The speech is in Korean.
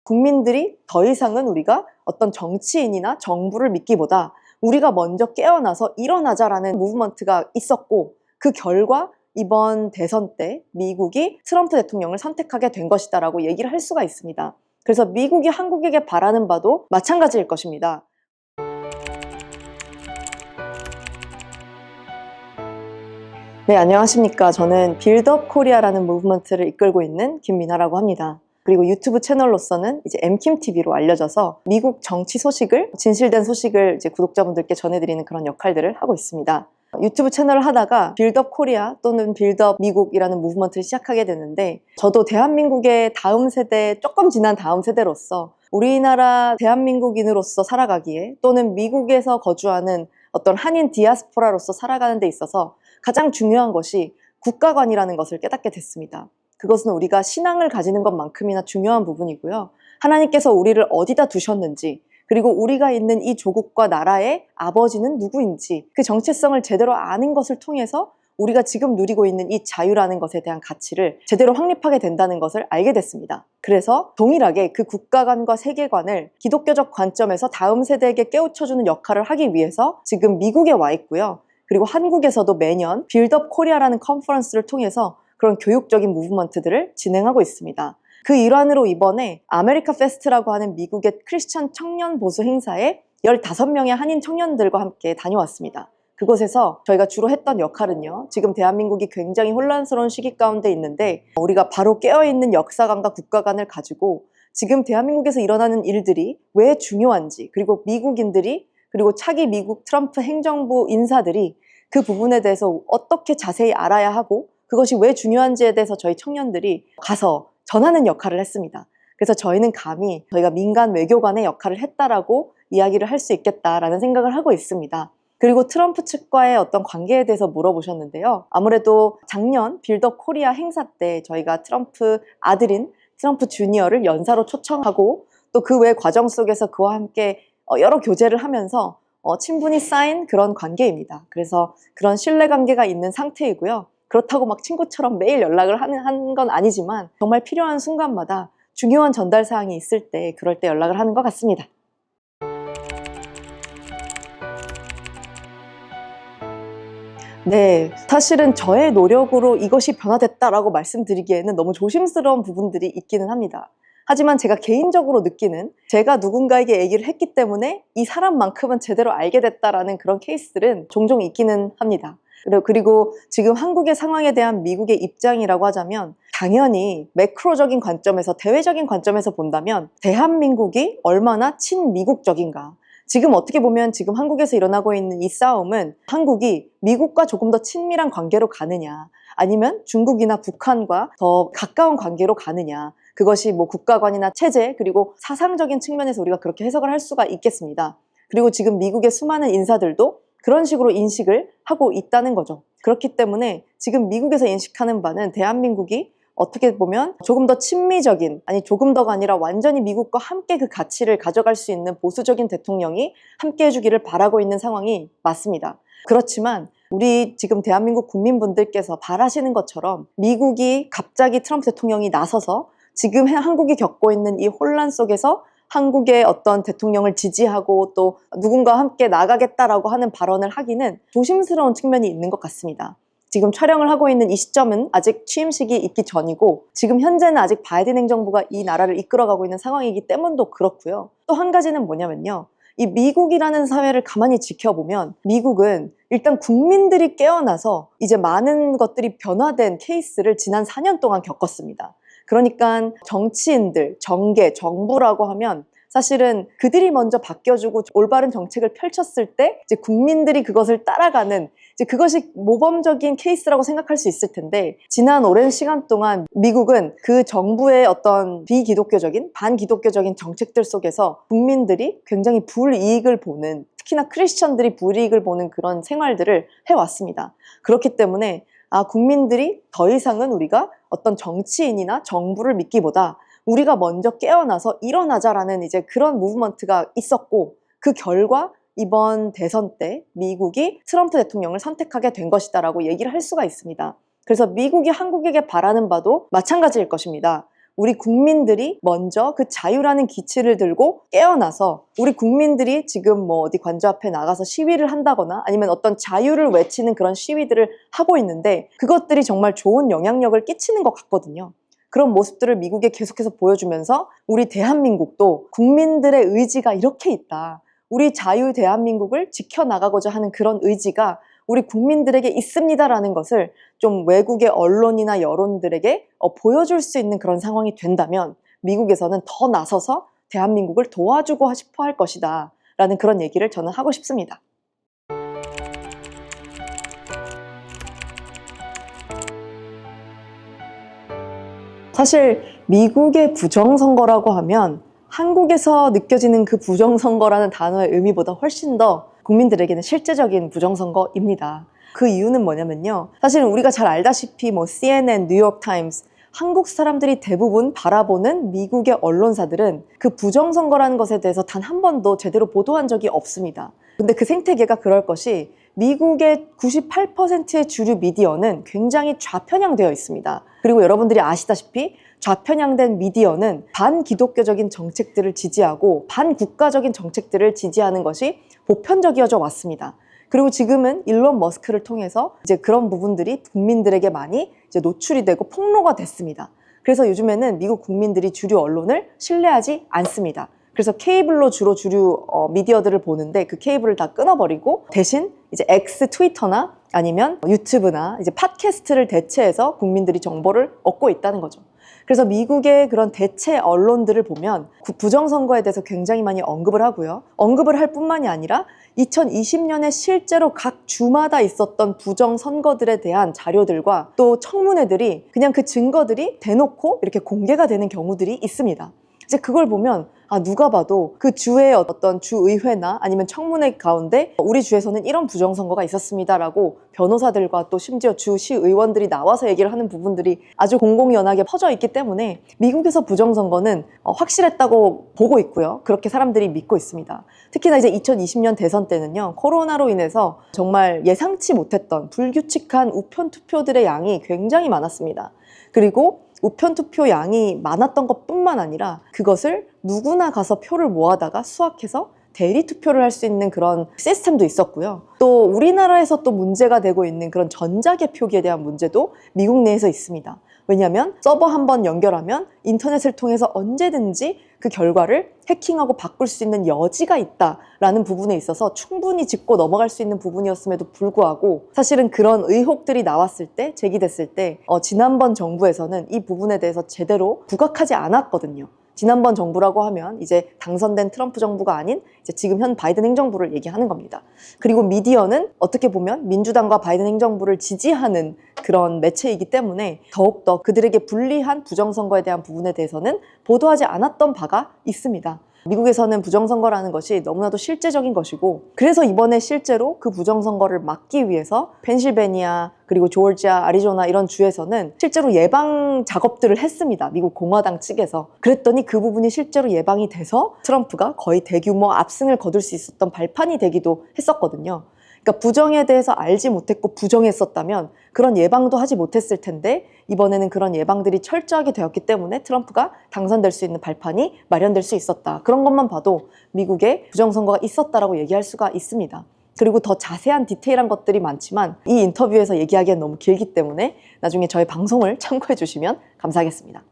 국민들이 더 이상은 우리가 어떤 정치인이나 정부를 믿기보다 우리가 먼저 깨어나서 일어나자라는 무브먼트가 있었고, 그 결과 이번 대선 때 미국이 트럼프 대통령을 선택하게 된 것이다라고 얘기를 할 수가 있습니다. 그래서 미국이 한국에게 바라는 바도 마찬가지일 것입니다. 네, 안녕하십니까. 저는 빌드업 코리아라는 무브먼트를 이끌고 있는 김민아라고 합니다. 그리고 유튜브 채널로서는 이제 엠킴TV로 알려져서 미국 정치 소식을, 진실된 소식을 이제 구독자분들께 전해드리는 그런 역할들을 하고 있습니다. 유튜브 채널을 하다가 빌드업 코리아 또는 빌드업 미국이라는 무브먼트를 시작하게 됐는데, 저도 대한민국의 다음 세대, 조금 지난 다음 세대로서 우리나라 대한민국인으로서 살아가기에, 또는 미국에서 거주하는 어떤 한인 디아스포라로서 살아가는 데 있어서 가장 중요한 것이 국가관이라는 것을 깨닫게 됐습니다. 그것은 우리가 신앙을 가지는 것만큼이나 중요한 부분이고요. 하나님께서 우리를 어디다 두셨는지, 그리고 우리가 있는 이 조국과 나라의 아버지는 누구인지, 그 정체성을 제대로 아는 것을 통해서 우리가 지금 누리고 있는 이 자유라는 것에 대한 가치를 제대로 확립하게 된다는 것을 알게 됐습니다. 그래서 동일하게 그 국가관과 세계관을 기독교적 관점에서 다음 세대에게 깨우쳐주는 역할을 하기 위해서 지금 미국에 와 있고요. 그리고 한국에서도 매년 빌드업 코리아라는 컨퍼런스를 통해서 그런 교육적인 무브먼트들을 진행하고 있습니다. 그 일환으로 이번에 아메리카 페스트라고 하는 미국의 크리스천 청년 보수 행사에 15명의 한인 청년들과 함께 다녀왔습니다. 그곳에서 저희가 주로 했던 역할은요, 지금 대한민국이 굉장히 혼란스러운 시기 가운데 있는데 우리가 바로 깨어있는 역사관과 국가관을 가지고 지금 대한민국에서 일어나는 일들이 왜 중요한지, 그리고 미국인들이, 그리고 차기 미국 트럼프 행정부 인사들이 그 부분에 대해서 어떻게 자세히 알아야 하고 그것이 왜 중요한지에 대해서 저희 청년들이 가서 전하는 역할을 했습니다. 그래서 저희는 감히 저희가 민간 외교관의 역할을 했다라고 이야기를 할 수 있겠다라는 생각을 하고 있습니다. 그리고 트럼프 측과의 어떤 관계에 대해서 물어보셨는데요. 아무래도 작년 빌드업 코리아 행사 때 저희가 트럼프 아들인 트럼프 주니어를 연사로 초청하고 또 그 외 과정 속에서 그와 함께 여러 교제를 하면서 친분이 쌓인 그런 관계입니다. 그래서 그런 신뢰관계가 있는 상태이고요. 그렇다고 막 친구처럼 매일 연락을 하는 건 아니지만 정말 필요한 순간마다 중요한 전달 사항이 있을 때, 그럴 때 연락을 하는 것 같습니다. 네, 사실은 저의 노력으로 이것이 변화됐다라고 말씀드리기에는 너무 조심스러운 부분들이 있기는 합니다. 하지만 제가 개인적으로 느끼는, 제가 누군가에게 얘기를 했기 때문에 이 사람만큼은 제대로 알게 됐다라는 그런 케이스들은 종종 있기는 합니다. 그리고 지금 한국의 상황에 대한 미국의 입장이라고 하자면, 당연히 매크로적인 관점에서, 대외적인 관점에서 본다면 대한민국이 얼마나 친미국적인가, 지금 어떻게 보면 지금 한국에서 일어나고 있는 이 싸움은 한국이 미국과 조금 더 친밀한 관계로 가느냐, 아니면 중국이나 북한과 더 가까운 관계로 가느냐, 그것이 뭐 국가관이나 체제, 그리고 사상적인 측면에서 우리가 그렇게 해석을 할 수가 있겠습니다. 그리고 지금 미국의 수많은 인사들도 그런 식으로 인식을 하고 있다는 거죠. 그렇기 때문에 지금 미국에서 인식하는 바는 대한민국이 어떻게 보면 조금 더 친미적인, 아니 조금 더가 아니라 완전히 미국과 함께 그 가치를 가져갈 수 있는 보수적인 대통령이 함께 해주기를 바라고 있는 상황이 맞습니다. 그렇지만 우리 지금 대한민국 국민분들께서 바라시는 것처럼 미국이 갑자기 트럼프 대통령이 나서서 지금 한국이 겪고 있는 이 혼란 속에서 한국의 어떤 대통령을 지지하고 또 누군가와 함께 나가겠다라고 하는 발언을 하기는 조심스러운 측면이 있는 것 같습니다. 지금 촬영을 하고 있는 이 시점은 아직 취임식이 있기 전이고, 지금 현재는 아직 바이든 행정부가 이 나라를 이끌어가고 있는 상황이기 때문도 그렇고요. 또 한 가지는 뭐냐면요, 이 미국이라는 사회를 가만히 지켜보면 미국은 일단 국민들이 깨어나서 이제 많은 것들이 변화된 케이스를 지난 4년 동안 겪었습니다. 그러니까 정치인들, 정계, 정부라고 하면 사실은 그들이 먼저 바뀌어주고 올바른 정책을 펼쳤을 때 이제 국민들이 그것을 따라가는, 이제 그것이 모범적인 케이스라고 생각할 수 있을 텐데, 지난 오랜 시간 동안 미국은 그 정부의 어떤 비기독교적인, 반기독교적인 정책들 속에서 국민들이 굉장히 불이익을 보는, 특히나 크리스천들이 불이익을 보는 그런 생활들을 해왔습니다. 그렇기 때문에 국민들이 더 이상은 우리가 어떤 정치인이나 정부를 믿기보다 우리가 먼저 깨어나서 일어나자라는 이제 그런 무브먼트가 있었고, 그 결과 이번 대선 때 미국이 트럼프 대통령을 선택하게 된 것이다라고 얘기를 할 수가 있습니다. 그래서 미국이 한국에게 바라는 바도 마찬가지일 것입니다. 우리 국민들이 먼저 그 자유라는 기치를 들고 깨어나서 우리 국민들이 지금 뭐 어디 관저 앞에 나가서 시위를 한다거나 아니면 어떤 자유를 외치는 그런 시위들을 하고 있는데 그것들이 정말 좋은 영향력을 끼치는 것 같거든요. 그런 모습들을 미국에 계속해서 보여주면서 우리 대한민국도 국민들의 의지가 이렇게 있다. 우리 자유 대한민국을 지켜나가고자 하는 그런 의지가 우리 국민들에게 있습니다라는 것을 좀 외국의 언론이나 여론들에게 보여줄 수 있는 그런 상황이 된다면 미국에서는 더 나서서 대한민국을 도와주고 싶어 할 것이다 라는 그런 얘기를 저는 하고 싶습니다. 사실 미국의 부정선거라고 하면 한국에서 느껴지는 그 부정선거라는 단어의 의미보다 훨씬 더 국민들에게는 실제적인 부정선거입니다. 그 이유는 뭐냐면요. 사실 우리가 잘 알다시피 뭐 CNN, 뉴욕타임스, 한국 사람들이 대부분 바라보는 미국의 언론사들은 그 부정선거라는 것에 대해서 단 한 번도 제대로 보도한 적이 없습니다. 근데 그 생태계가 그럴 것이 미국의 98%의 주류 미디어는 굉장히 좌편향되어 있습니다. 그리고 여러분들이 아시다시피 좌편향된 미디어는 반기독교적인 정책들을 지지하고 반국가적인 정책들을 지지하는 것이 보편적이어져 왔습니다. 그리고 지금은 일론 머스크를 통해서 이제 그런 부분들이 국민들에게 많이 이제 노출이 되고 폭로가 됐습니다. 그래서 요즘에는 미국 국민들이 주류 언론을 신뢰하지 않습니다. 그래서 케이블로 주로 주류 미디어들을 보는데 그 케이블을 다 끊어버리고 대신 이제 X 트위터나 아니면 유튜브나 이제 팟캐스트를 대체해서 국민들이 정보를 얻고 있다는 거죠. 그래서 미국의 그런 대체 언론들을 보면 부정선거에 대해서 굉장히 많이 언급을 하고요. 언급을 할 뿐만이 아니라 2020년에 실제로 각 주마다 있었던 부정선거들에 대한 자료들과 또 청문회들이 그냥 그 증거들이 대놓고 이렇게 공개가 되는 경우들이 있습니다. 이제 그걸 보면 누가 봐도 그 주의 어떤 주의회나 아니면 청문회 가운데 우리 주에서는 이런 부정선거가 있었습니다라고 변호사들과 또 심지어 주시의원들이 나와서 얘기를 하는 부분들이 아주 공공연하게 퍼져 있기 때문에 미국에서 부정선거는 확실했다고 보고 있고요. 그렇게 사람들이 믿고 있습니다. 특히나 이제 2020년 대선 때는요. 코로나로 인해서 정말 예상치 못했던 불규칙한 우편 투표들의 양이 굉장히 많았습니다. 그리고 우편 투표 양이 많았던 것뿐만 아니라 그것을 누구나 가서 표를 모아다가 수확해서 대리 투표를 할 수 있는 그런 시스템도 있었고요. 또 우리나라에서 또 문제가 되고 있는 그런 전자개표기에 대한 문제도 미국 내에서 있습니다. 왜냐하면 서버 한번 연결하면 인터넷을 통해서 언제든지 그 결과를 해킹하고 바꿀 수 있는 여지가 있다라는 부분에 있어서 충분히 짚고 넘어갈 수 있는 부분이었음에도 불구하고 사실은 그런 의혹들이 나왔을 때, 제기됐을 때 지난번 정부에서는 이 부분에 대해서 제대로 부각하지 않았거든요. 지난번 정부라고 하면 이제 당선된 트럼프 정부가 아닌 이제 지금 현 바이든 행정부를 얘기하는 겁니다. 그리고 미디어는 어떻게 보면 민주당과 바이든 행정부를 지지하는 그런 매체이기 때문에 더욱더 그들에게 불리한 부정선거에 대한 부분에 대해서는 보도하지 않았던 바가 있습니다. 미국에서는 부정선거라는 것이 너무나도 실제적인 것이고 그래서 이번에 실제로 그 부정선거를 막기 위해서 펜실베니아 그리고 조지아, 아리조나 이런 주에서는 실제로 예방 작업들을 했습니다. 미국 공화당 측에서. 그랬더니 그 부분이 실제로 예방이 돼서 트럼프가 거의 대규모 압승을 거둘 수 있었던 발판이 되기도 했었거든요. 그러니까 부정에 대해서 알지 못했고 부정했었다면 그런 예방도 하지 못했을 텐데 이번에는 그런 예방들이 철저하게 되었기 때문에 트럼프가 당선될 수 있는 발판이 마련될 수 있었다. 그런 것만 봐도 미국에 부정선거가 있었다라고 얘기할 수가 있습니다. 그리고 더 자세한 디테일한 것들이 많지만 이 인터뷰에서 얘기하기엔 너무 길기 때문에 나중에 저희 방송을 참고해 주시면 감사하겠습니다.